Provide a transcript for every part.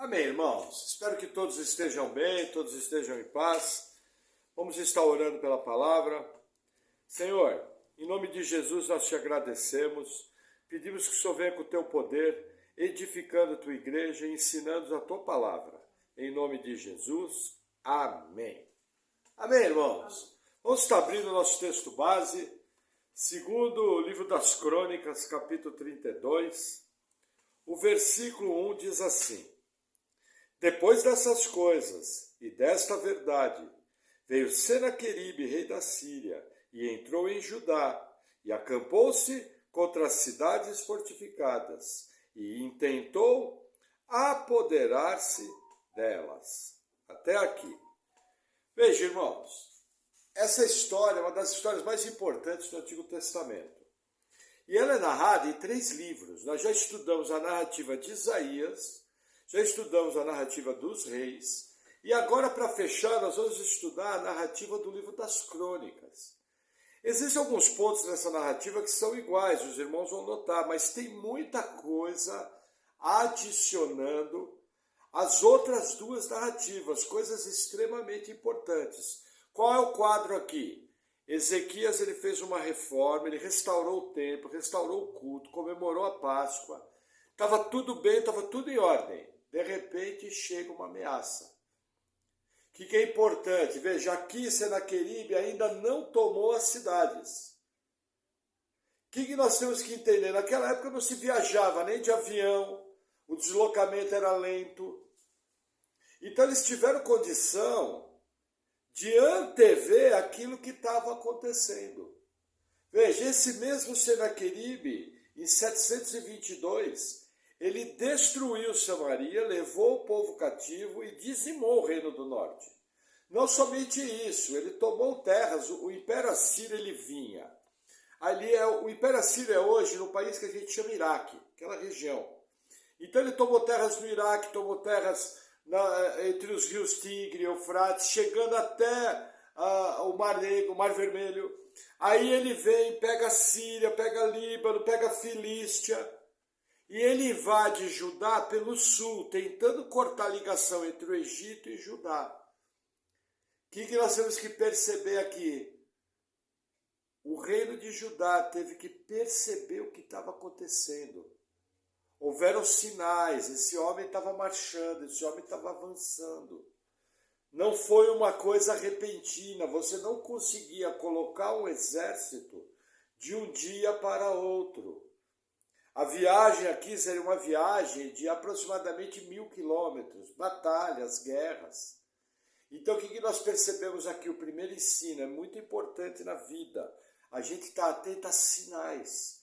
Amém, irmãos? Espero que todos estejam bem, todos estejam em paz. Vamos estar orando pela palavra. Senhor, em nome de Jesus nós te agradecemos. Pedimos que o Senhor venha com o teu poder, edificando a tua igreja e ensinando a tua palavra. Em nome de Jesus, amém. Amém, irmãos? Vamos estar abrindo o nosso texto base, segundo o livro das Crônicas, capítulo 32. O versículo 1 diz assim: Depois dessas coisas e desta verdade, veio Senaqueribe, rei da Síria, e entrou em Judá, e acampou-se contra as cidades fortificadas, e intentou apoderar-se delas. Até aqui. Veja, irmãos, essa história é uma das histórias mais importantes do Antigo Testamento. E ela é narrada em 3 livros. Nós já estudamos a narrativa de Isaías, já estudamos a narrativa dos reis, e agora, para fechar, nós vamos estudar a narrativa do livro das Crônicas. Existem alguns pontos nessa narrativa que são iguais, os irmãos vão notar, mas tem muita coisa adicionando as outras 2 narrativas, coisas extremamente importantes. Qual é o quadro aqui? Ezequias ele fez uma reforma, ele restaurou o templo, restaurou o culto, comemorou a Páscoa, estava tudo bem, estava tudo em ordem. De repente chega uma ameaça. O que é importante? Veja, aqui Senaqueribe ainda não tomou as cidades. O que nós temos que entender? Naquela época não se viajava nem de avião, o deslocamento era lento. Então eles tiveram condição de antever aquilo que estava acontecendo. Veja, esse mesmo Senaqueribe, em 722, ele destruiu Samaria, levou o povo cativo e dizimou o reino do norte. Não somente isso, ele tomou terras, o Império Assírio ele vinha. O Império Assírio é hoje no país que a gente chama Iraque, aquela região. Então ele tomou terras no Iraque, tomou terras entre os rios Tigre e Eufrates, chegando até o Mar Negro, o Mar Vermelho. Aí ele vem, pega a Síria, pega Líbano, pega a Filístia, e ele invade Judá pelo sul, tentando cortar a ligação entre o Egito e Judá. O que nós temos que perceber aqui? O reino de Judá teve que perceber o que estava acontecendo. Houveram sinais, esse homem estava marchando, esse homem estava avançando. Não foi uma coisa repentina, você não conseguia colocar um exército de um dia para outro. A viagem aqui seria uma viagem de aproximadamente 1000 quilômetros, batalhas, guerras. Então o que nós percebemos aqui? O primeiro ensino é muito importante na vida. A gente está atento a sinais.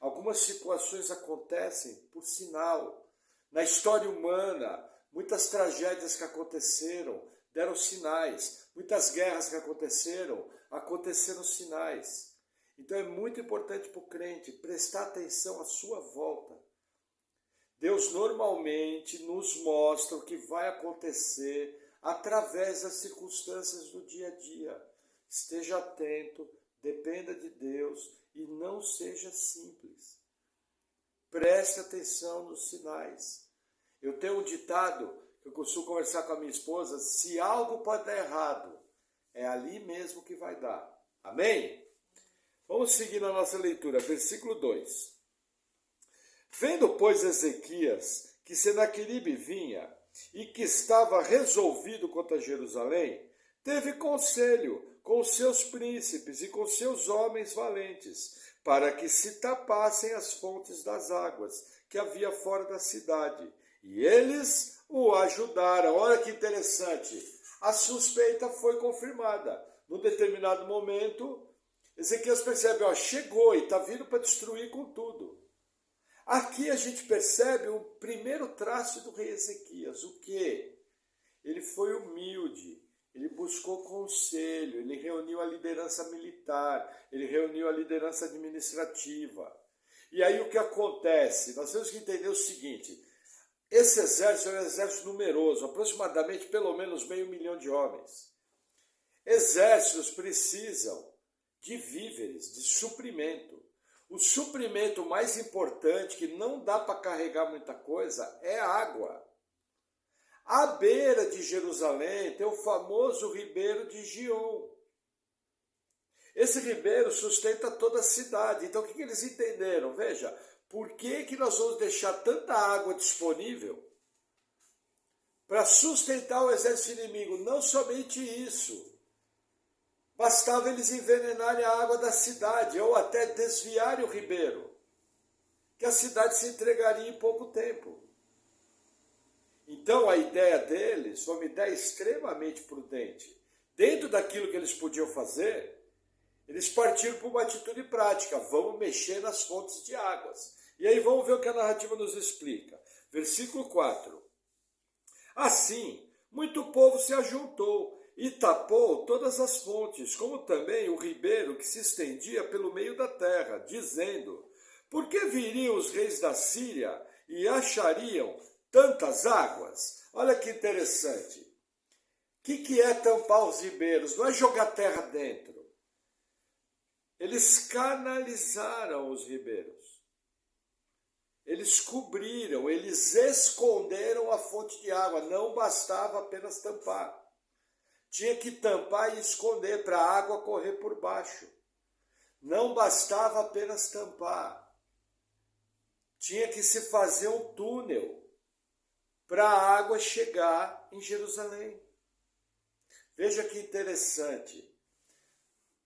Algumas situações acontecem por sinal. Na história humana, muitas tragédias que aconteceram deram sinais. Muitas guerras que aconteceram sinais. Então é muito importante para o crente prestar atenção à sua volta. Deus normalmente nos mostra o que vai acontecer através das circunstâncias do dia a dia. Esteja atento, dependa de Deus e não seja simples. Preste atenção nos sinais. Eu tenho um ditado que eu costumo conversar com a minha esposa: se algo pode dar errado, é ali mesmo que vai dar. Amém? Vamos seguir na nossa leitura, versículo 2. Vendo, pois, Ezequias que Senaqueribe vinha e que estava resolvido contra Jerusalém, teve conselho com os seus príncipes e com seus homens valentes, para que se tapassem as fontes das águas que havia fora da cidade. E eles o ajudaram. Olha que interessante. A suspeita foi confirmada. Num determinado momento, Ezequias percebe, chegou e está vindo para destruir com tudo. Aqui a gente percebe o primeiro traço do rei Ezequias. O quê? Ele foi humilde, ele buscou conselho, ele reuniu a liderança militar, ele reuniu a liderança administrativa. E aí o que acontece? Nós temos que entender o seguinte: esse exército é um exército numeroso, aproximadamente pelo menos 500.000 de homens. Exércitos precisam de víveres, de suprimento. O suprimento mais importante, que não dá para carregar muita coisa, é água. À beira de Jerusalém tem o famoso ribeiro de Gion. Esse ribeiro sustenta toda a cidade. Então o que eles entenderam? Veja, por que nós vamos deixar tanta água disponível para sustentar o exército inimigo? Não somente isso. Bastava eles envenenarem a água da cidade ou até desviarem o ribeiro, que a cidade se entregaria em pouco tempo. Então a ideia deles foi uma ideia extremamente prudente. Dentro daquilo que eles podiam fazer, eles partiram para uma atitude prática. Vamos mexer nas fontes de águas. E aí vamos ver o que a narrativa nos explica. Versículo 4. Assim, muito povo se ajuntou e tapou todas as fontes, como também o ribeiro que se estendia pelo meio da terra, dizendo: por que viriam os reis da Síria e achariam tantas águas? Olha que interessante. O que é tampar os ribeiros? Não é jogar terra dentro. Eles canalizaram os ribeiros. Eles cobriram, eles esconderam a fonte de água. Não bastava apenas tampar. Tinha que tampar e esconder para a água correr por baixo. Não bastava apenas tampar. Tinha que se fazer um túnel para a água chegar em Jerusalém. Veja que interessante.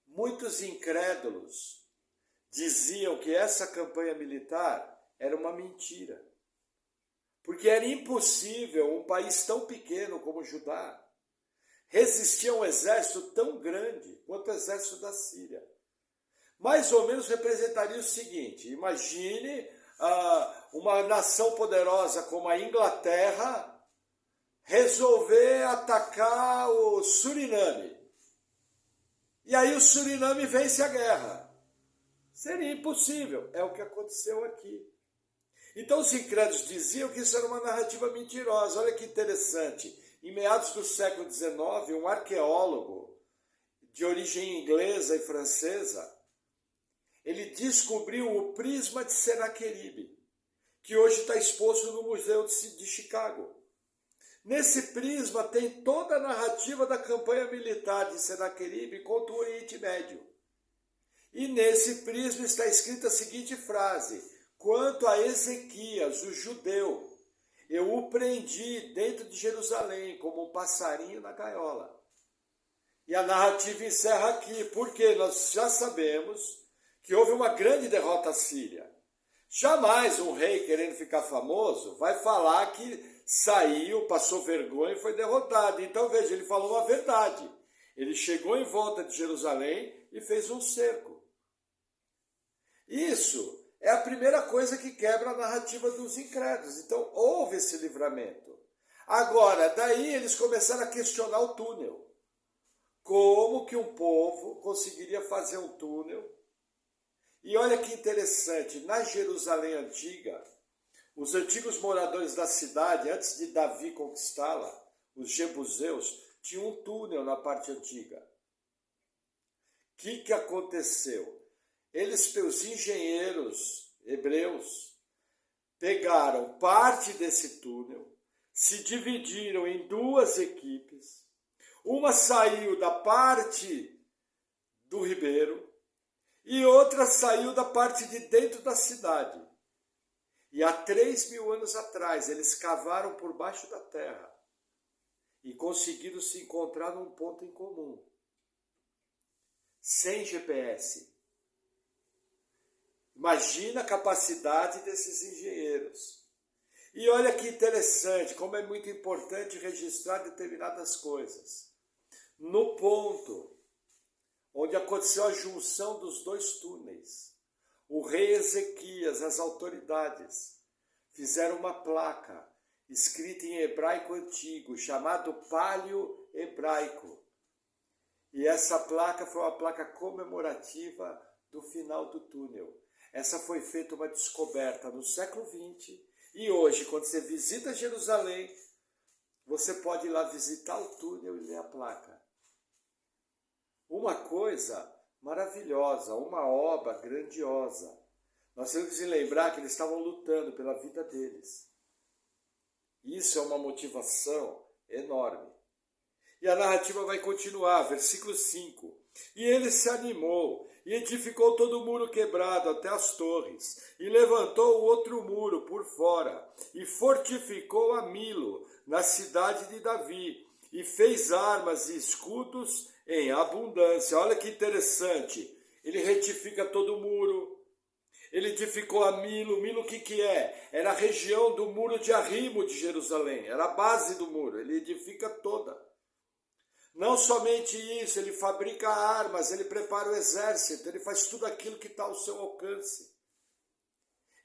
Muitos incrédulos diziam que essa campanha militar era uma mentira. Porque era impossível um país tão pequeno como Judá resistir a um exército tão grande quanto o exército da Síria. Mais ou menos representaria o seguinte: imagine uma nação poderosa como a Inglaterra resolver atacar o Suriname. E aí o Suriname vence a guerra. Seria impossível. É o que aconteceu aqui. Então os incrédulos diziam que isso era uma narrativa mentirosa. Olha que interessante. Em meados do século XIX, um arqueólogo de origem inglesa e francesa, ele descobriu o prisma de Senaqueribe, que hoje está exposto no Museu de Chicago. Nesse prisma tem toda a narrativa da campanha militar de Senaqueribe contra o Oriente Médio. E nesse prisma está escrita a seguinte frase: quanto a Ezequias, o judeu, eu o prendi dentro de Jerusalém como um passarinho na gaiola. E a narrativa encerra aqui, porque nós já sabemos que houve uma grande derrota síria. Jamais um rei querendo ficar famoso vai falar que saiu, passou vergonha e foi derrotado. Então veja, ele falou uma verdade. Ele chegou em volta de Jerusalém e fez um cerco. Isso é a primeira coisa que quebra a narrativa dos incrédulos. Então houve esse livramento. Agora, daí eles começaram a questionar o túnel. Como que um povo conseguiria fazer um túnel? E olha que interessante, na Jerusalém antiga, os antigos moradores da cidade, antes de Davi conquistá-la, os jebuseus, tinham um túnel na parte antiga. O que aconteceu? Os engenheiros hebreus, pegaram parte desse túnel, se dividiram em duas equipes. Uma saiu da parte do ribeiro e outra saiu da parte de dentro da cidade. E há 3.000 anos atrás, eles cavaram por baixo da terra e conseguiram se encontrar num ponto em comum. Sem GPS. Imagina a capacidade desses engenheiros. E olha que interessante, como é muito importante registrar determinadas coisas. No ponto onde aconteceu a junção dos dois túneis, o rei Ezequias, as autoridades, fizeram uma placa escrita em hebraico antigo, chamado paleo-hebraico. E essa placa foi uma placa comemorativa do final do túnel. Essa foi feita uma descoberta no século XX. E hoje, quando você visita Jerusalém, você pode ir lá visitar o túnel e ler a placa. Uma coisa maravilhosa, uma obra grandiosa. Nós temos que lembrar que eles estavam lutando pela vida deles. Isso é uma motivação enorme. E a narrativa vai continuar, versículo 5. E ele se animou, e edificou todo o muro quebrado até as torres, e levantou o outro muro por fora, e fortificou a Milo, na cidade de Davi, e fez armas e escudos em abundância. Olha que interessante, ele retifica todo o muro, ele edificou a Milo. Milo o que é? Era a região do muro de arrimo de Jerusalém, era a base do muro, ele edifica toda. Não somente isso, ele fabrica armas, ele prepara o exército, ele faz tudo aquilo que está ao seu alcance.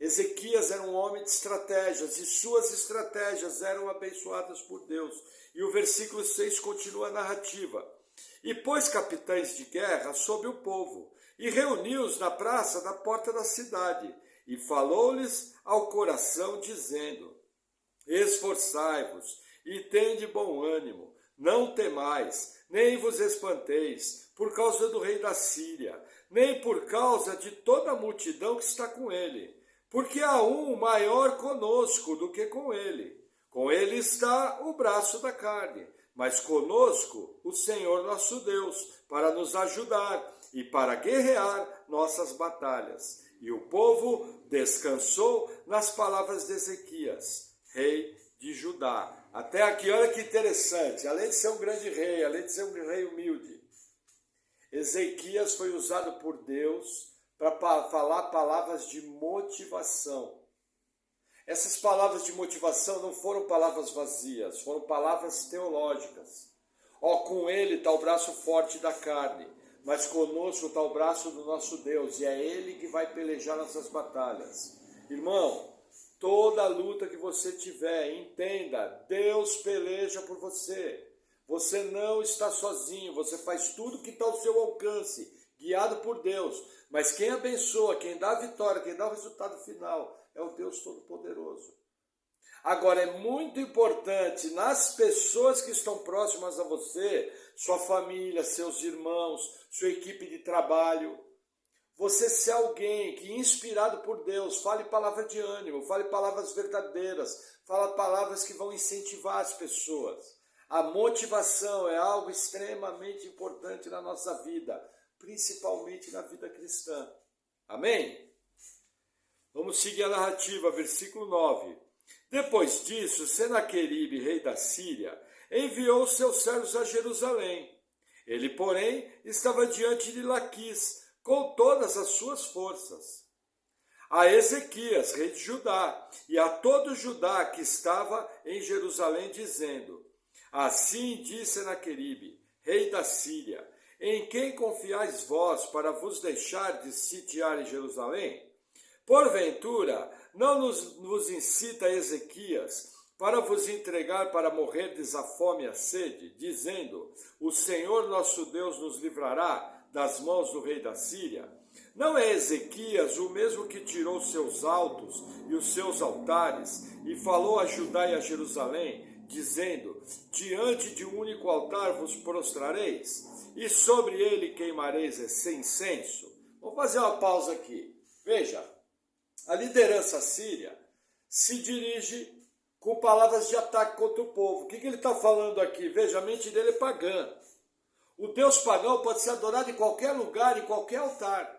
Ezequias era um homem de estratégias, e suas estratégias eram abençoadas por Deus. E o versículo 6 continua a narrativa. E pôs capitães de guerra sobre o povo, e reuniu-os na praça da porta da cidade, e falou-lhes ao coração, dizendo: esforçai-vos, e tende bom ânimo. Não temais, nem vos espanteis, por causa do rei da Síria, nem por causa de toda a multidão que está com ele, porque há um maior conosco do que com ele. Com ele está o braço da carne, mas conosco o Senhor nosso Deus, para nos ajudar e para guerrear nossas batalhas. E o povo descansou nas palavras de Ezequias, rei de Judá. Até aqui, olha que interessante, além de ser um grande rei, além de ser um rei humilde, Ezequias foi usado por Deus para falar palavras de motivação. Essas palavras de motivação não foram palavras vazias, foram palavras teológicas. Com ele está o braço forte da carne, mas conosco está o braço do nosso Deus, e é ele que vai pelejar nossas batalhas. Irmão, toda luta que você tiver, entenda, Deus peleja por você. Você não está sozinho, você faz tudo que está ao seu alcance, guiado por Deus. Mas quem abençoa, quem dá a vitória, quem dá o resultado final, é o Deus Todo-Poderoso. Agora, é muito importante, nas pessoas que estão próximas a você, sua família, seus irmãos, sua equipe de trabalho, você ser alguém que, inspirado por Deus, fale palavra de ânimo, fale palavras verdadeiras, fale palavras que vão incentivar as pessoas. A motivação é algo extremamente importante na nossa vida, principalmente na vida cristã. Amém? Vamos seguir a narrativa, versículo 9. Depois disso, Senaqueribe, rei da Síria, enviou seus servos a Jerusalém. Ele, porém, estava diante de Laquis, com todas as suas forças. A Ezequias, rei de Judá, e a todo Judá que estava em Jerusalém, dizendo: assim disse Senaqueribe, rei da Síria: em quem confiais vós para vos deixar de sitiar em Jerusalém? Porventura, não vos incita Ezequias para vos entregar para morrerdes a fome e a sede, dizendo: o Senhor nosso Deus nos livrará das mãos do rei da Síria? Não é Ezequias o mesmo que tirou os seus altos e os seus altares e falou a Judá e a Jerusalém, dizendo: diante de um único altar vos prostrareis, e sobre ele queimareis esse incenso? Vamos fazer uma pausa aqui. Veja, a liderança síria se dirige com palavras de ataque contra o povo. O que ele está falando aqui? Veja, a mente dele é pagã. O Deus pagão pode ser adorado em qualquer lugar, em qualquer altar.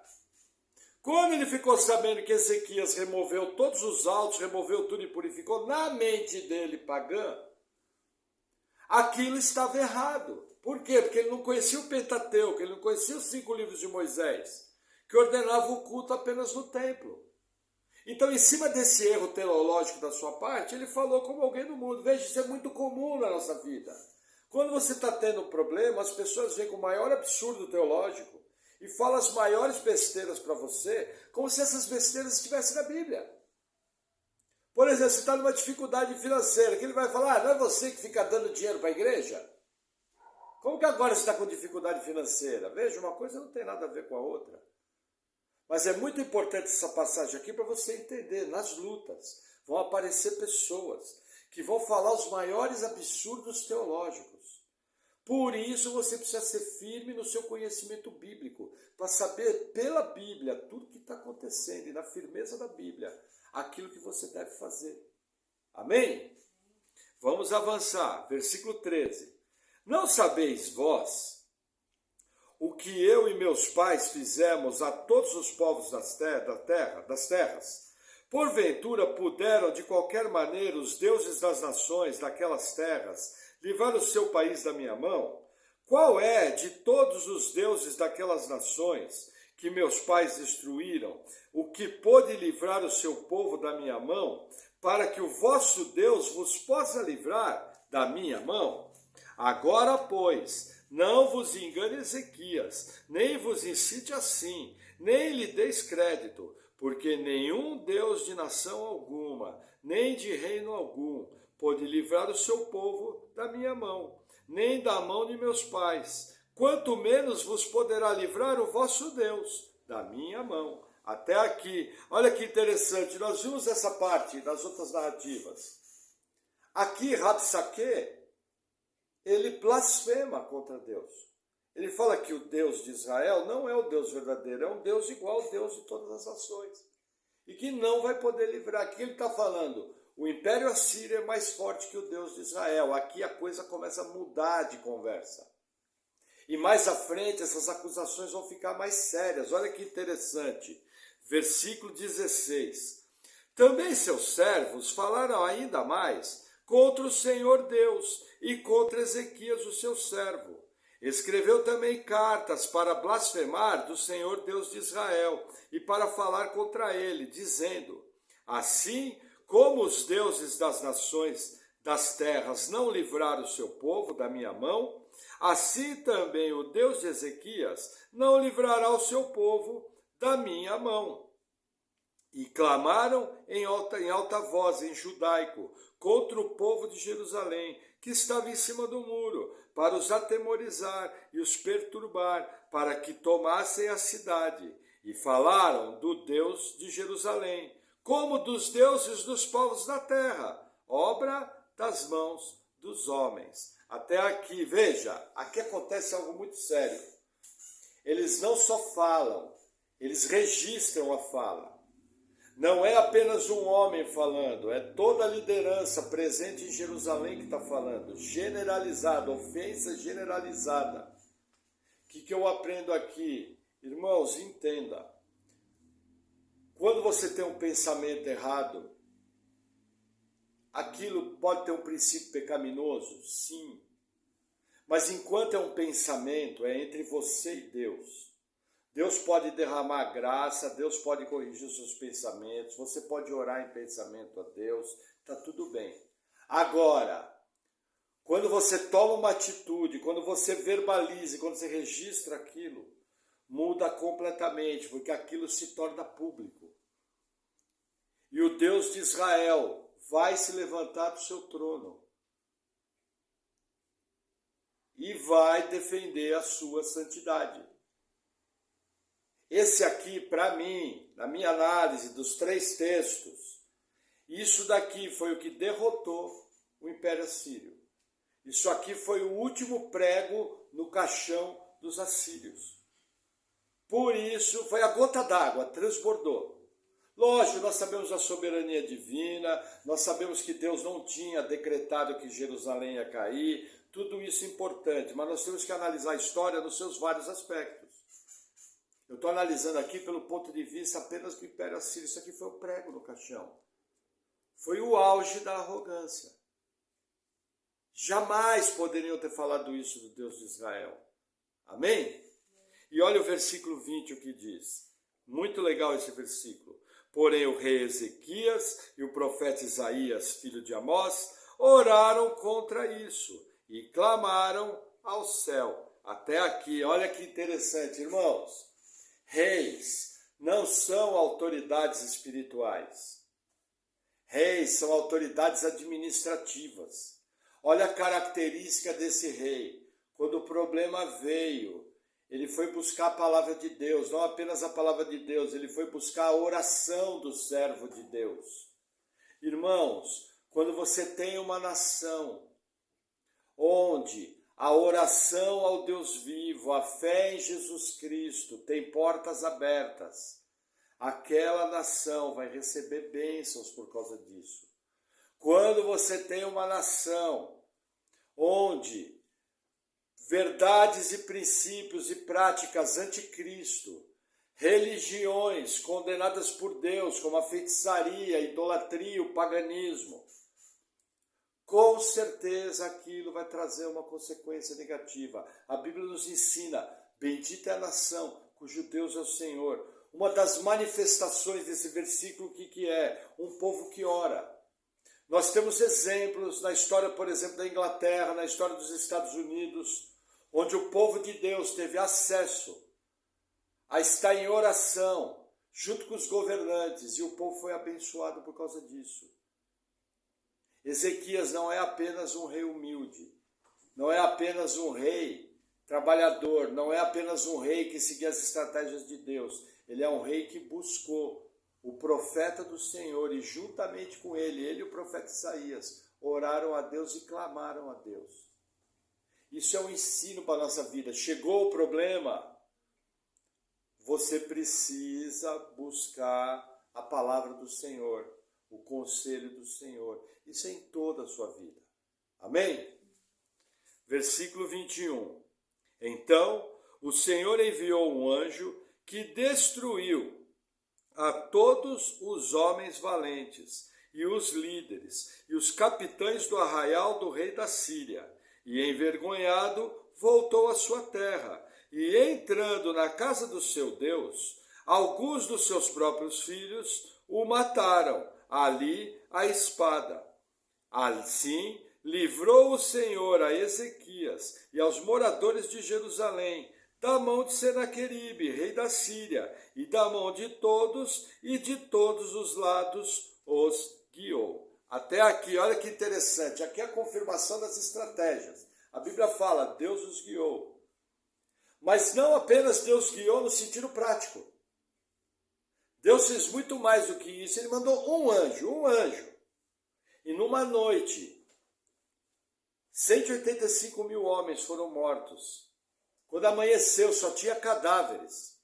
Quando ele ficou sabendo que Ezequias removeu todos os altos, removeu tudo e purificou, na mente dele pagã, aquilo estava errado. Por quê? Porque ele não conhecia o Pentateuco, ele não conhecia os 5 livros de Moisés, que ordenava o culto apenas no templo. Então, em cima desse erro teológico da sua parte, ele falou como alguém do mundo. Veja, isso é muito comum na nossa vida. Quando você está tendo um problema, as pessoas vêm com o maior absurdo teológico e falam as maiores besteiras para você, como se essas besteiras estivessem na Bíblia. Por exemplo, você está numa dificuldade financeira, que ele vai falar: não é você que fica dando dinheiro para a igreja? Como que agora você está com dificuldade financeira? Veja, uma coisa não tem nada a ver com a outra. Mas é muito importante essa passagem aqui para você entender. Nas lutas vão aparecer pessoas que vão falar os maiores absurdos teológicos. Por isso você precisa ser firme no seu conhecimento bíblico, para saber pela Bíblia tudo que está acontecendo e na firmeza da Bíblia aquilo que você deve fazer. Amém? Vamos avançar, versículo 13. Não sabeis vós o que eu e meus pais fizemos a todos os povos das terras? Porventura puderam de qualquer maneira os deuses das nações daquelas terras livrar o seu país da minha mão? Qual é de todos os deuses daquelas nações que meus pais destruíram, o que pôde livrar o seu povo da minha mão, para que o vosso Deus vos possa livrar da minha mão? Agora, pois, não vos engane Ezequias, nem vos incite assim, nem lhe deis crédito, porque nenhum Deus de nação alguma, nem de reino algum, pôde livrar o seu povo da minha mão, nem da mão de meus pais, quanto menos vos poderá livrar o vosso Deus da minha mão. Até aqui, olha que interessante, nós vimos essa parte das outras narrativas. Aqui, Rabsaque, ele blasfema contra Deus. Ele fala que o Deus de Israel não é o Deus verdadeiro, é um Deus igual ao Deus de todas as nações. E que não vai poder livrar. Aqui ele está falando, o Império Assírio é mais forte que o Deus de Israel. Aqui a coisa começa a mudar de conversa. E mais à frente essas acusações vão ficar mais sérias. Olha que interessante. Versículo 16. Também seus servos falaram ainda mais contra o Senhor Deus e contra Ezequias, o seu servo. Escreveu também cartas para blasfemar do Senhor Deus de Israel e para falar contra ele, dizendo: assim como os deuses das nações das terras não livraram o seu povo da minha mão, assim também o Deus de Ezequias não livrará o seu povo da minha mão. E clamaram em alta voz, em judaico, contra o povo de Jerusalém, que estava em cima do muro, para os atemorizar e os perturbar, para que tomassem a cidade. E falaram do Deus de Jerusalém, como dos deuses dos povos da terra, obra das mãos dos homens. Até aqui, veja, aqui acontece algo muito sério. Eles não só falam, eles registram a fala. Não é apenas um homem falando, é toda a liderança presente em Jerusalém que está falando, generalizada, ofensa generalizada. O que eu aprendo aqui? Irmãos, entenda. Quando você tem um pensamento errado, aquilo pode ter um princípio pecaminoso? Sim. Mas enquanto é um pensamento, é entre você e Deus. Deus pode derramar graça, Deus pode corrigir os seus pensamentos, você pode orar em pensamento a Deus, está tudo bem. Agora, quando você toma uma atitude, quando você verbaliza, quando você registra aquilo, muda completamente, porque aquilo se torna público. E o Deus de Israel vai se levantar do seu trono e vai defender a sua santidade. Esse aqui, para mim, na minha análise dos 3 textos, isso daqui foi o que derrotou o Império Assírio. Isso aqui foi o último prego no caixão dos assírios. Por isso, foi a gota d'água, transbordou. Lógico, nós sabemos a soberania divina, nós sabemos que Deus não tinha decretado que Jerusalém ia cair, tudo isso é importante, mas nós temos que analisar a história nos seus vários aspectos. Eu estou analisando aqui pelo ponto de vista apenas do Império Assírio. Isso aqui foi o prego no caixão. Foi o auge da arrogância. Jamais poderiam ter falado isso do Deus de Israel. Amém? E olha o versículo 20 o que diz. Muito legal esse versículo. Porém o rei Ezequias e o profeta Isaías, filho de Amós, oraram contra isso e clamaram ao céu. Até aqui, olha que interessante, irmãos. Reis não são autoridades espirituais. Reis são autoridades administrativas. Olha a característica desse rei. Quando o problema veio, ele foi buscar a palavra de Deus, não apenas a palavra de Deus, ele foi buscar a oração do servo de Deus. Irmãos, quando você tem uma nação onde a oração ao Deus vivo, a fé em Jesus Cristo tem portas abertas, aquela nação vai receber bênçãos por causa disso. Quando você tem uma nação onde verdades e princípios e práticas anticristo, religiões condenadas por Deus, como a feitiçaria, a idolatria, o paganismo, com certeza aquilo vai trazer uma consequência negativa. A Bíblia nos ensina, bendita é a nação cujo Deus é o Senhor. Uma das manifestações desse versículo, o que é? Um povo que ora. Nós temos exemplos na história, por exemplo, da Inglaterra, na história dos Estados Unidos, onde o povo de Deus teve acesso a estar em oração, junto com os governantes, e o povo foi abençoado por causa disso. Ezequias não é apenas um rei humilde, não é apenas um rei trabalhador, não é apenas um rei que seguia as estratégias de Deus. Ele é um rei que buscou o profeta do Senhor e juntamente com ele e o profeta Isaías, oraram a Deus e clamaram a Deus. Isso é um ensino para a nossa vida. Chegou o problema, você precisa buscar a palavra do Senhor, o conselho do Senhor. Isso é em toda a sua vida. Amém? Versículo 21. Então, o Senhor enviou um anjo que destruiu a todos os homens valentes e os líderes e os capitães do arraial do rei da Síria, e envergonhado voltou à sua terra, e entrando na casa do seu Deus, alguns dos seus próprios filhos o mataram ali à espada. Assim livrou o Senhor a Ezequias e aos moradores de Jerusalém da mão de Senaqueribe, rei da Síria, e da mão de todos e de todos os lados os guiou. Até aqui, olha que interessante, aqui é a confirmação das estratégias. A Bíblia fala, Deus os guiou. Mas não apenas Deus guiou no sentido prático. Deus fez muito mais do que isso, ele mandou um anjo. E numa noite, 185 mil homens foram mortos. Quando amanheceu, só tinha cadáveres.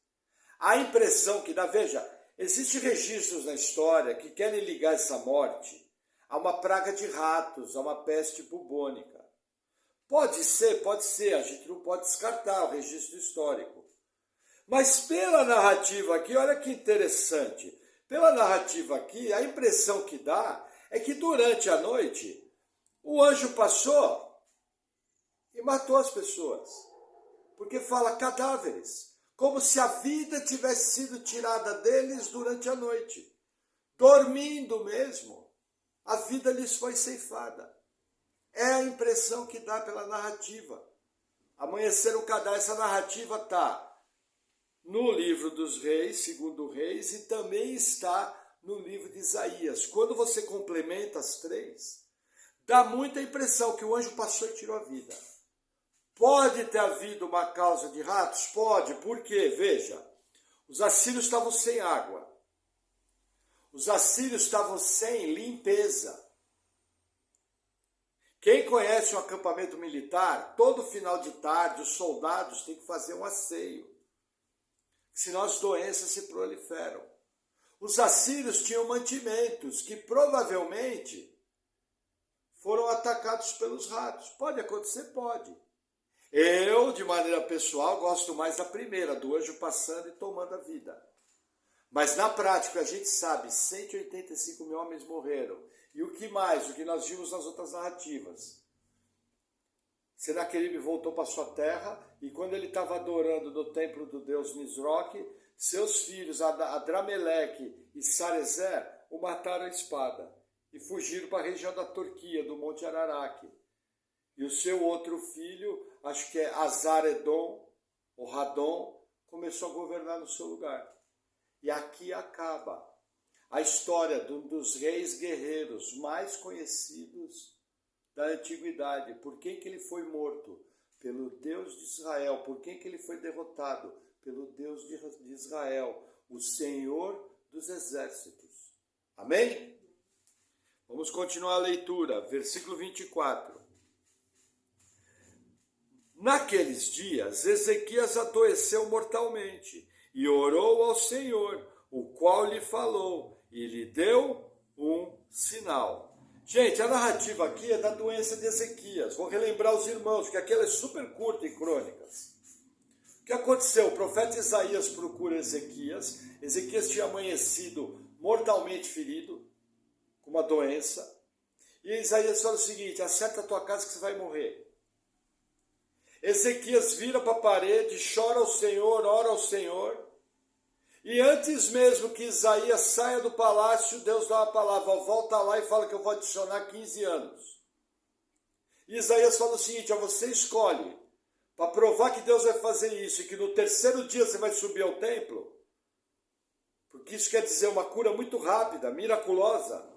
A impressão que dá, veja, existem registros na história que querem ligar essa morte a uma praga de ratos, a uma peste bubônica. Pode ser, a gente não pode descartar o registro histórico. Mas pela narrativa aqui, olha que interessante, pela narrativa aqui, a impressão que dá é que durante a noite, o anjo passou e matou as pessoas. Porque fala cadáveres, como se a vida tivesse sido tirada deles durante a noite. Dormindo mesmo, a vida lhes foi ceifada. É a impressão que dá pela narrativa. Amanheceram cadáveres, essa narrativa está no livro dos reis, segundo Reis, e também está no livro de Isaías. Quando você complementa as três, dá muita impressão que o anjo passou e tirou a vida. Pode ter havido uma causa de ratos? Pode. Por quê? Veja, os assírios estavam sem água. Os assírios estavam sem limpeza. Quem conhece um acampamento militar, todo final de tarde os soldados têm que fazer um asseio. Senão as doenças se proliferam. Os assírios tinham mantimentos que provavelmente foram atacados pelos ratos. Pode acontecer? Pode. Eu, de maneira pessoal, gosto mais da primeira, do anjo passando e tomando a vida. Mas na prática, a gente sabe, 185 mil homens morreram. E o que mais? O que nós vimos nas outras narrativas. Senaqueribe voltou para sua terra e quando ele estava adorando no templo do deus Nisroque, seus filhos, Adrameleque e Sarezer, o mataram à espada e fugiram para a região da Turquia, do Monte Araraque. E o seu outro filho, acho que é Azaredon, ou Radon, começou a governar no seu lugar. E aqui acaba a história de um dos reis guerreiros mais conhecidos da antiguidade. Por quem que ele foi morto? Pelo Deus de Israel. Por quem que ele foi derrotado? Pelo Deus de Israel, o Senhor dos exércitos. Amém? Vamos continuar a leitura, versículo 24. Naqueles dias, Ezequias adoeceu mortalmente e orou ao Senhor, o qual lhe falou e lhe deu um sinal. Gente, a narrativa aqui é da doença de Ezequias. Vou relembrar os irmãos, que aquela é super curta em Crônicas. O que aconteceu? O profeta Isaías procura Ezequias. Ezequias tinha amanhecido mortalmente ferido, com uma doença. E Isaías fala o seguinte: acerta a tua casa que você vai morrer. Ezequias vira para a parede, chora ao Senhor, ora ao Senhor. E antes mesmo que Isaías saia do palácio, Deus dá uma palavra: volta lá e fala que eu vou adicionar 15 anos. E Isaías fala o seguinte: você escolhe, para provar que Deus vai fazer isso, e que no terceiro dia você vai subir ao templo, porque isso quer dizer uma cura muito rápida, miraculosa.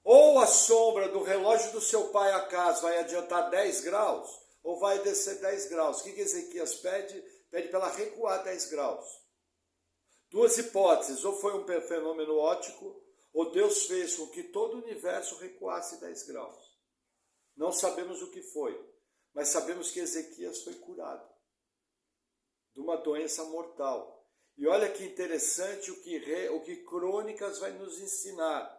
Ou a sombra do relógio do seu pai Acaz vai adiantar 10 graus, ou vai descer 10 graus. O que Ezequias pede? Pede para ela recuar 10 graus. Duas hipóteses: ou foi um fenômeno óptico, ou Deus fez com que todo o universo recuasse 10 graus. Não sabemos o que foi, mas sabemos que Ezequias foi curado de uma doença mortal. E olha que interessante o que Crônicas vai nos ensinar,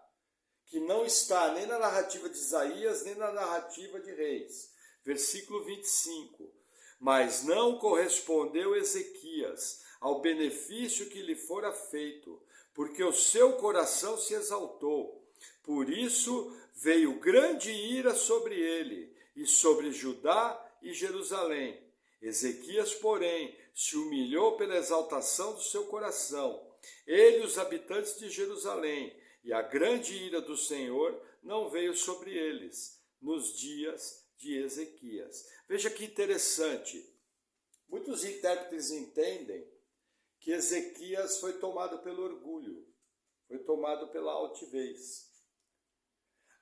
que não está nem na narrativa de Isaías, nem na narrativa de Reis. Versículo 25. Mas não correspondeu Ezequias ao benefício que lhe fora feito, porque o seu coração se exaltou. Por isso veio grande ira sobre ele, e sobre Judá e Jerusalém. Ezequias, porém, se humilhou pela exaltação do seu coração, ele e os habitantes de Jerusalém, e a grande ira do Senhor não veio sobre eles, nos dias de Ezequias. Veja que interessante. Muitos intérpretes entendem que Ezequias foi tomado pelo orgulho, foi tomado pela altivez.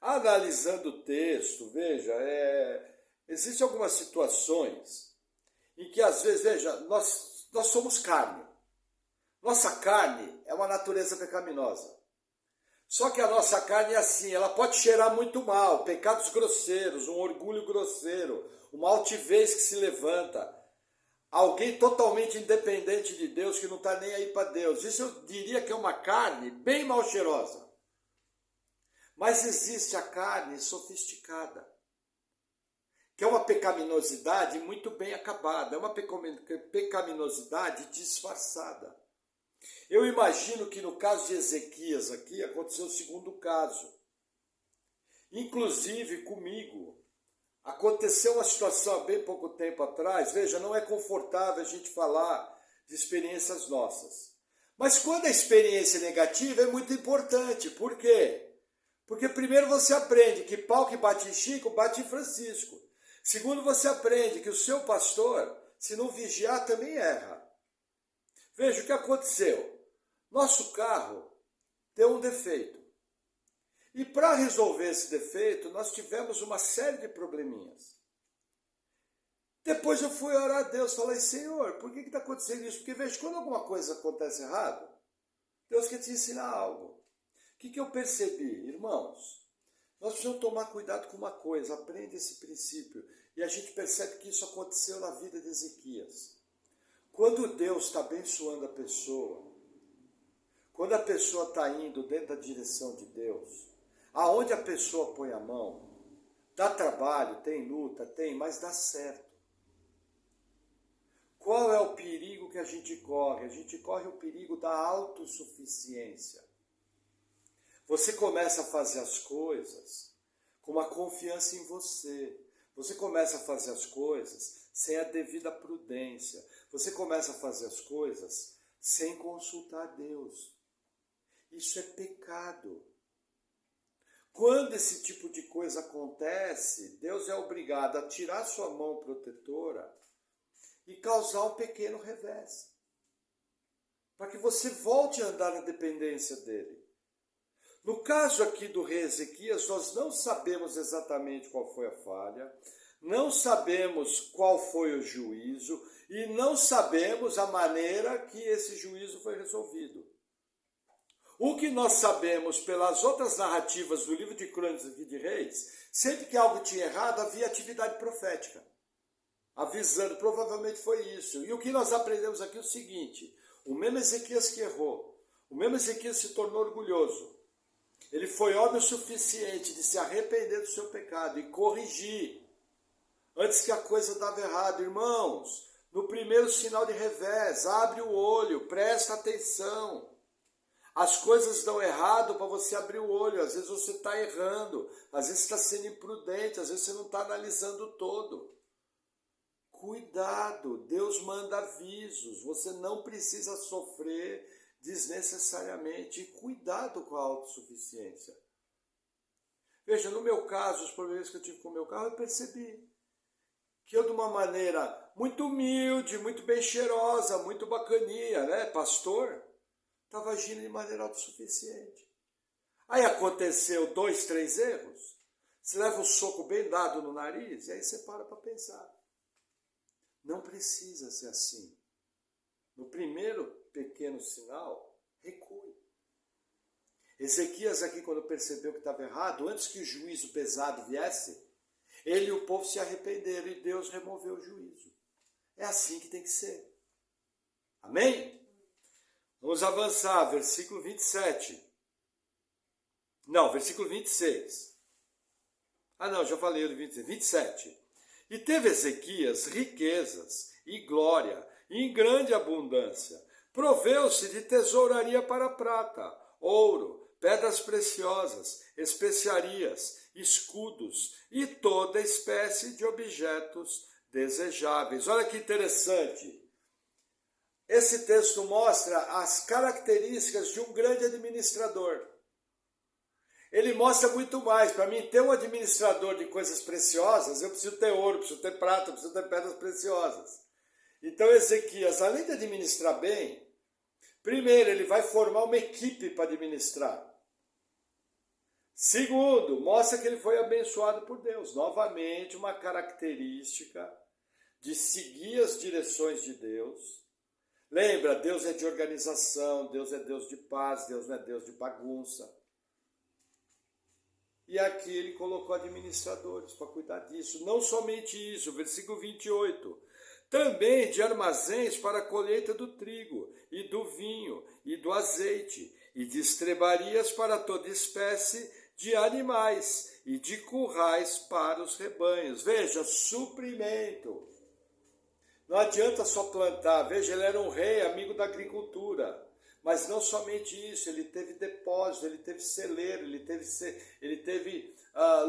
Analisando o texto, veja, existem algumas situações em que às vezes, veja, nós somos carne. Nossa carne é uma natureza pecaminosa. Só que a nossa carne é assim, ela pode cheirar muito mal, pecados grosseiros, um orgulho grosseiro, uma altivez que se levanta, alguém totalmente independente de Deus, que não está nem aí para Deus. Isso eu diria que é uma carne bem mal cheirosa. Mas existe a carne sofisticada, que é uma pecaminosidade muito bem acabada, é uma pecaminosidade disfarçada. Eu imagino que no caso de Ezequias aqui aconteceu o segundo caso. Inclusive comigo. Aconteceu uma situação há bem pouco tempo atrás. Veja, não é confortável a gente falar de experiências nossas. Mas quando a experiência é negativa é muito importante. Por quê? Porque primeiro você aprende que pau que bate em Chico, bate em Francisco. Segundo, você aprende que o seu pastor, se não vigiar, também erra. Veja o que aconteceu. Nosso carro deu um defeito. E para resolver esse defeito, nós tivemos uma série de probleminhas. Depois eu fui orar a Deus, falei: Senhor, por que está acontecendo isso? Porque veja, quando alguma coisa acontece errado, Deus quer te ensinar algo. O que eu percebi? Irmãos, nós precisamos tomar cuidado com uma coisa, aprende esse princípio. E a gente percebe que isso aconteceu na vida de Ezequias. Quando Deus está abençoando a pessoa, quando a pessoa está indo dentro da direção de Deus, aonde a pessoa põe a mão, dá trabalho, tem luta, mas dá certo. Qual é o perigo que a gente corre? A gente corre o perigo da autossuficiência. Você começa a fazer as coisas com uma confiança em você. Você começa a fazer as coisas sem a devida prudência. Você começa a fazer as coisas sem consultar Deus. Isso é pecado. Quando esse tipo de coisa acontece, Deus é obrigado a tirar sua mão protetora e causar um pequeno revés, para que você volte a andar na dependência dele. No caso aqui do rei Ezequias, nós não sabemos exatamente qual foi a falha, não sabemos qual foi o juízo e não sabemos a maneira que esse juízo foi resolvido. O que nós sabemos pelas outras narrativas do livro de Crônicas e de Reis, sempre que algo tinha errado, havia atividade profética, avisando, provavelmente foi isso. E o que nós aprendemos aqui é o seguinte: o mesmo Ezequias que errou, o mesmo Ezequias se tornou orgulhoso, Ele foi homem o suficiente de se arrepender do seu pecado e corrigir antes que a coisa dava errado. Irmãos, no primeiro sinal de revés, abre o olho, presta atenção. As coisas dão errado para você abrir o olho. Às vezes você está errando, às vezes você está sendo imprudente, às vezes você não está analisando o todo. Cuidado, Deus manda avisos, você não precisa sofrer desnecessariamente. E cuidado com a autossuficiência. Veja, no meu caso, os problemas que eu tive com o meu carro, eu percebi que eu, de uma maneira muito humilde, muito bem cheirosa, muito bacaninha, né, pastor, estava agindo de maneira autossuficiente. Aí aconteceu 2, 3 erros, você leva um soco bem dado no nariz, e aí você para pensar. Não precisa ser assim. No primeiro pequeno sinal, recue. Ezequias aqui, quando percebeu que estava errado, antes que o juízo pesado viesse, ele e o povo se arrependeram e Deus removeu o juízo. É assim que tem que ser. Amém? Vamos avançar, versículo 27. Não, versículo 26. Não, já falei o 26. 27. E teve Ezequias riquezas e glória, e em grande abundância. Proveu-se de tesouraria para prata, ouro, pedras preciosas, especiarias, escudos e toda espécie de objetos desejáveis. Olha que interessante. Esse texto mostra as características de um grande administrador. Ele mostra muito mais. Para mim, ter um administrador de coisas preciosas, eu preciso ter ouro, preciso ter prata, preciso ter pedras preciosas. Então, Ezequias, além de administrar bem, primeiro, ele vai formar uma equipe para administrar. Segundo, mostra que ele foi abençoado por Deus. Novamente, uma característica de seguir as direções de Deus. Lembra, Deus é de organização, Deus é Deus de paz, Deus não é Deus de bagunça. E aqui ele colocou administradores para cuidar disso. Não somente isso, versículo 28. Também de armazéns para a colheita do trigo, e do vinho, e do azeite, e de estrebarias para toda espécie de animais, e de currais para os rebanhos. Veja, suprimento. Não adianta só plantar. Veja, ele era um rei, amigo da agricultura. Mas não somente isso, ele teve depósito, ele teve celeiro, ele teve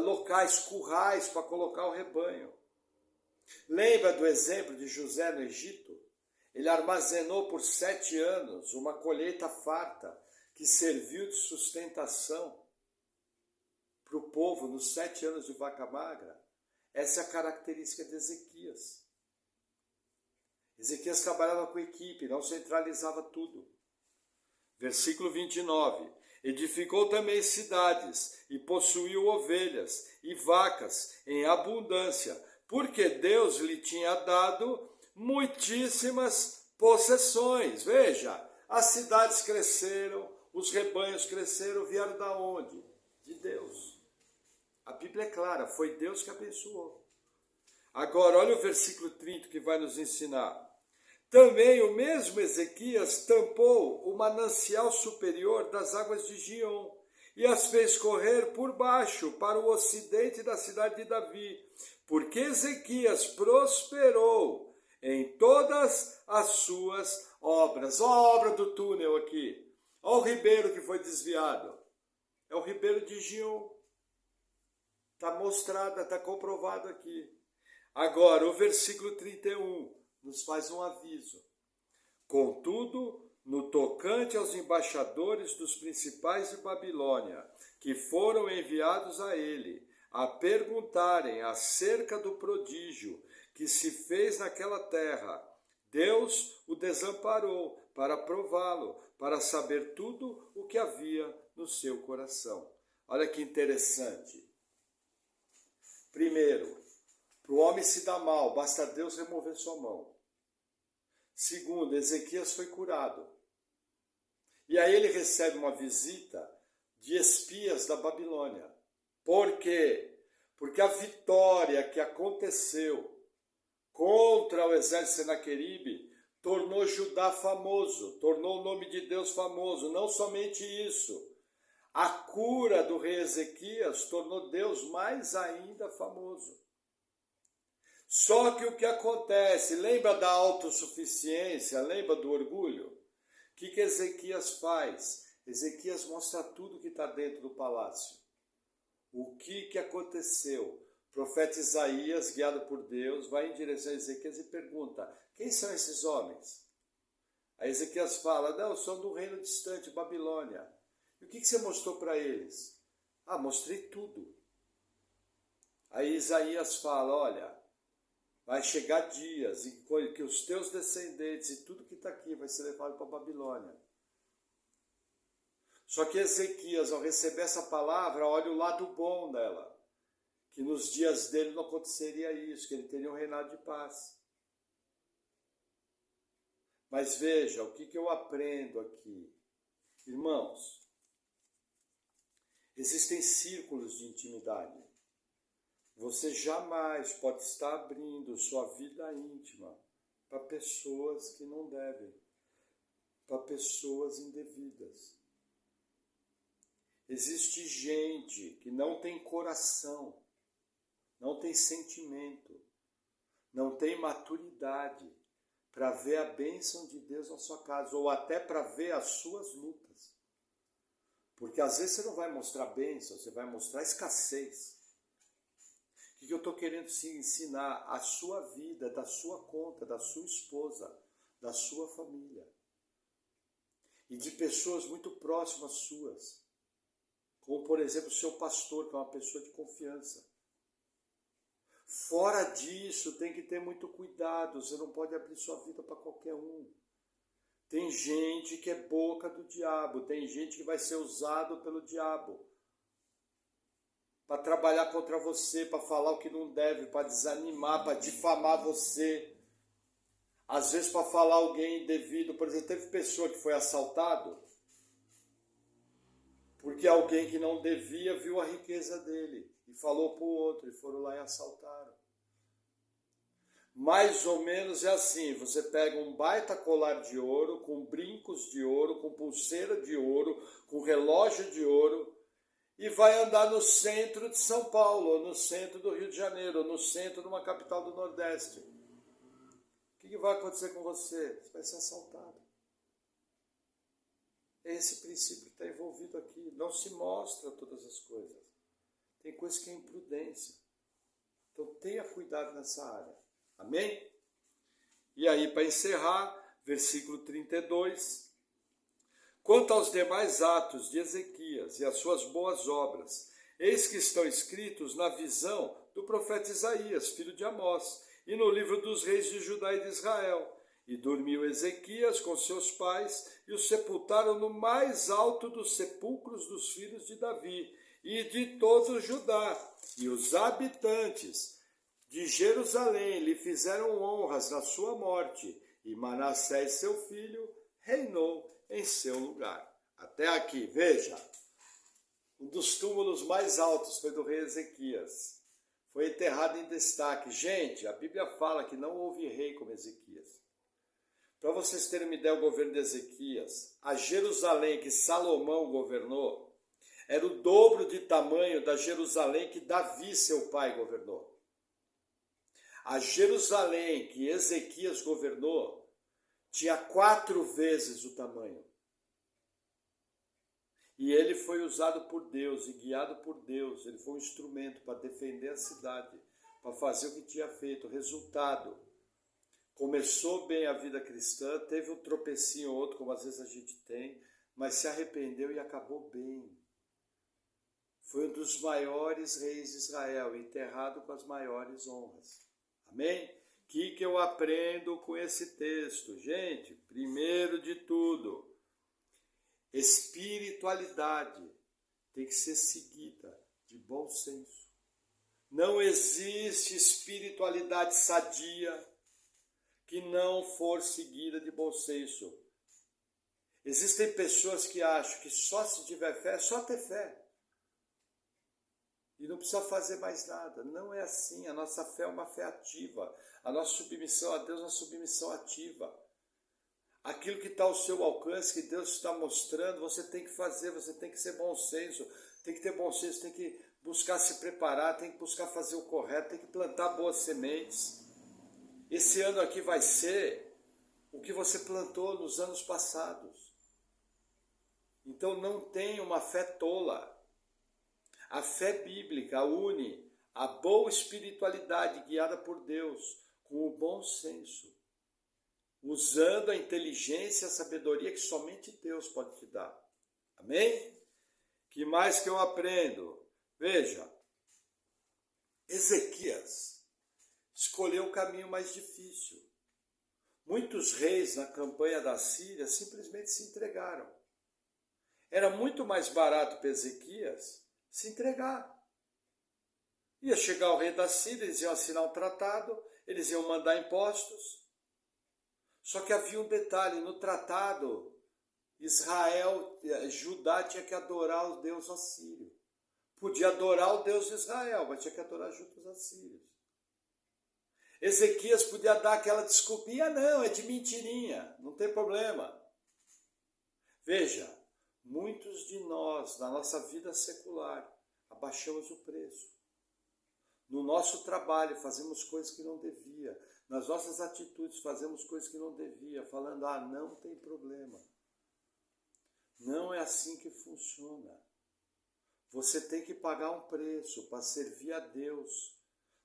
locais, currais para colocar o rebanho. Lembra do exemplo de José no Egito? Ele armazenou por 7 anos uma colheita farta que serviu de sustentação para o povo nos 7 anos de vaca magra. Essa é a característica de Ezequias. Ezequias trabalhava com equipe, não centralizava tudo. Versículo 29. Edificou também cidades, e possuiu ovelhas e vacas em abundância, porque Deus lhe tinha dado muitíssimas possessões. Veja, as cidades cresceram, os rebanhos cresceram, vieram da onde? De Deus. A Bíblia é clara, foi Deus que abençoou. Agora, olha o versículo 30 que vai nos ensinar. Também o mesmo Ezequias tampou o manancial superior das águas de Gion e as fez correr por baixo para o ocidente da cidade de Davi, porque Ezequias prosperou em todas as suas obras. Olha a obra do túnel aqui. Olha o ribeiro que foi desviado. É o ribeiro de Gion. Está mostrado, está comprovado aqui. Agora, o versículo 31. Nos faz um aviso. Contudo, no tocante aos embaixadores dos principais de Babilônia, que foram enviados a ele, a perguntarem acerca do prodígio que se fez naquela terra, Deus o desamparou para prová-lo, para saber tudo o que havia no seu coração. Olha que interessante. Primeiro, para o homem se dar mal, basta Deus remover sua mão. Segundo, Ezequias foi curado. E aí ele recebe uma visita de espias da Babilônia. Por quê? Porque a vitória que aconteceu contra o exército de Senaqueribe tornou Judá famoso, tornou o nome de Deus famoso. Não somente isso, A cura do rei Ezequias tornou Deus mais ainda famoso. Só que o que acontece, lembra da autossuficiência, lembra do orgulho? O que Ezequias faz? Ezequias mostra tudo que está dentro do palácio. O que aconteceu? O profeta Isaías, guiado por Deus, vai em direção a Ezequias e pergunta: quem são esses homens? Aí Ezequias fala: não, são do reino distante, Babilônia. E o que você mostrou para eles? Ah, mostrei tudo. Aí Isaías fala: olha, vai chegar dias em que os teus descendentes e tudo que está aqui vai ser levado para a Babilônia. Só que Ezequias, ao receber essa palavra, olha o lado bom dela. Que nos dias dele não aconteceria isso, que ele teria um reinado de paz. Mas veja, o que eu aprendo aqui? Irmãos, existem círculos de intimidade. Você jamais pode estar abrindo sua vida íntima para pessoas que não devem, para pessoas indevidas. Existe gente que não tem coração, não tem sentimento, não tem maturidade para ver a bênção de Deus na sua casa, ou até para ver as suas lutas. Porque às vezes você não vai mostrar bênção, você vai mostrar escassez. O que eu estou querendo te ensinar? A sua vida, da sua conta, da sua esposa, da sua família. E de pessoas muito próximas suas. Como, por exemplo, o seu pastor, que é uma pessoa de confiança. Fora disso, tem que ter muito cuidado. Você não pode abrir sua vida para qualquer um. Tem gente que é boca do diabo. Tem gente que vai ser usado pelo diabo. Para trabalhar contra você, para falar o que não deve, para desanimar, para difamar você. Às vezes para falar alguém indevido. Por exemplo, teve pessoa que foi assaltado porque alguém que não devia viu a riqueza dele e falou para o outro, e foram lá e assaltaram. Mais ou menos é assim, você pega um baita colar de ouro, com brincos de ouro, com pulseira de ouro, com relógio de ouro, e vai andar no centro de São Paulo, ou no centro do Rio de Janeiro, ou no centro de uma capital do Nordeste. O que vai acontecer com você? Você vai ser assaltado. É esse princípio que está envolvido aqui. Não se mostra todas as coisas. Tem coisa que é imprudência. Então tenha cuidado nessa área. Amém? E aí, para encerrar, versículo 32. Quanto aos demais atos de Ezequias e as suas boas obras, eis que estão escritos na visão do profeta Isaías, filho de Amós, e no livro dos reis de Judá e de Israel. E dormiu Ezequias com seus pais, e os sepultaram no mais alto dos sepulcros dos filhos de Davi, e de todo Judá. E os habitantes de Jerusalém lhe fizeram honras na sua morte, e Manassés, seu filho, reinou em seu lugar. Até aqui, veja, um dos túmulos mais altos foi do rei Ezequias. Foi enterrado em destaque. Gente, a Bíblia fala que não houve rei como Ezequias. Para vocês terem uma ideia, o governo de Ezequias, a Jerusalém que Salomão governou, era o dobro de tamanho da Jerusalém que Davi, seu pai, governou. A Jerusalém que Ezequias governou tinha 4 vezes o tamanho. E ele foi usado por Deus e guiado por Deus. Ele foi um instrumento para defender a cidade, para fazer o que tinha feito. Resultado, começou bem a vida cristã, teve um tropecinho ou outro, como às vezes a gente tem, mas se arrependeu e acabou bem. Foi um dos maiores reis de Israel, enterrado com as maiores honras. Amém? O que eu aprendo com esse texto? Gente, primeiro de tudo, espiritualidade tem que ser seguida de bom senso. Não existe espiritualidade sadia que não for seguida de bom senso. Existem pessoas que acham que só se tiver fé, é só ter fé. E não precisa fazer mais nada. Não é assim. A nossa fé é uma fé ativa. A nossa submissão a Deus é uma submissão ativa. aquilo que está ao seu alcance, que Deus está mostrando, você tem que fazer, você tem que ser bom senso, tem que ter bom senso, tem que buscar se preparar, tem que buscar fazer o correto, tem que plantar boas sementes. Esse ano aqui vai ser o que você plantou nos anos passados. Então não tenha uma fé tola. A fé bíblica une a boa espiritualidade guiada por Deus com o bom senso, usando a inteligência e a sabedoria que somente Deus pode te dar. Amém? Que mais que eu aprendo? Veja, Ezequias escolheu o caminho mais difícil. Muitos reis na campanha da Síria simplesmente se entregaram. Era muito mais barato para Ezequias se entregar. Ia chegar o rei da Síria, eles iam assinar um tratado, eles iam mandar impostos. Só que havia um detalhe, no tratado, Judá tinha que adorar o Deus assírio. Podia adorar o Deus de Israel, mas tinha que adorar junto os assírios. Ezequias podia dar aquela desculpinha, não, é de mentirinha, não tem problema. Veja, muitos de nós, na nossa vida secular, abaixamos o preço. No nosso trabalho, fazemos coisas que não devia. Nas nossas atitudes, fazemos coisas que não devia, falando, não tem problema. Não é assim que funciona. Você tem que pagar um preço para servir a Deus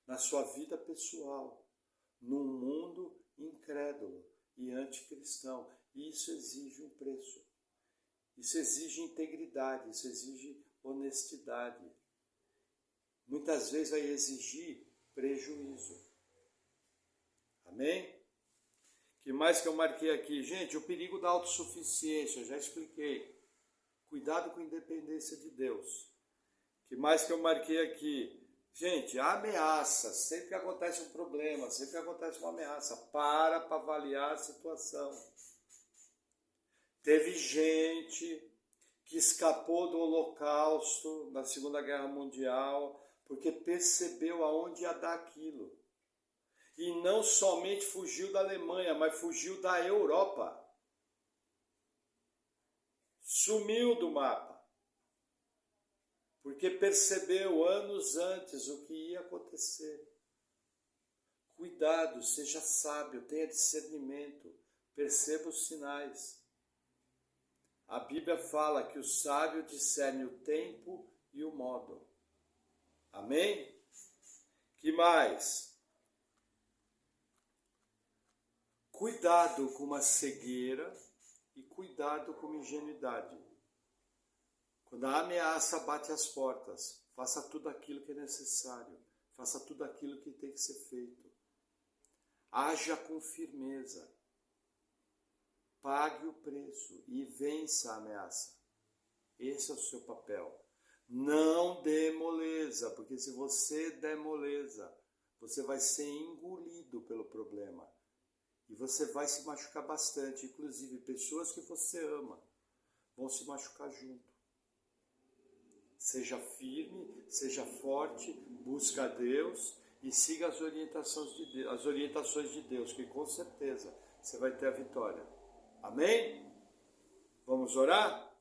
na sua vida pessoal, num mundo incrédulo e anticristão. Isso exige um preço. Isso exige integridade, isso exige honestidade. Muitas vezes vai exigir prejuízo. Amém? Que mais que eu marquei aqui? Gente, o perigo da autossuficiência, eu já expliquei. Cuidado com a independência de Deus. Que mais que eu marquei aqui? Gente, a ameaça, sempre que acontece um problema, sempre que acontece uma ameaça, para avaliar a situação. Teve gente que escapou do Holocausto, na Segunda Guerra Mundial, porque percebeu aonde ia dar aquilo. E não somente fugiu da Alemanha, mas fugiu da Europa. Sumiu do mapa. Porque percebeu anos antes o que ia acontecer. Cuidado, seja sábio, tenha discernimento, perceba os sinais. A Bíblia fala que o sábio discerne o tempo e o modo. Amém? Que mais? Cuidado com uma cegueira e cuidado com uma ingenuidade. Quando a ameaça bate às portas, faça tudo aquilo que é necessário. Faça tudo aquilo que tem que ser feito. Haja com firmeza. Pague o preço e vença a ameaça. Esse é o seu papel. Não dê moleza, porque se você der moleza, você vai ser engolido pelo problema. E você vai se machucar bastante. Inclusive, pessoas que você ama vão se machucar junto. Seja firme, seja forte, busca a Deus e siga as orientações de Deus, que com certeza você vai ter a vitória. Amém? Vamos orar?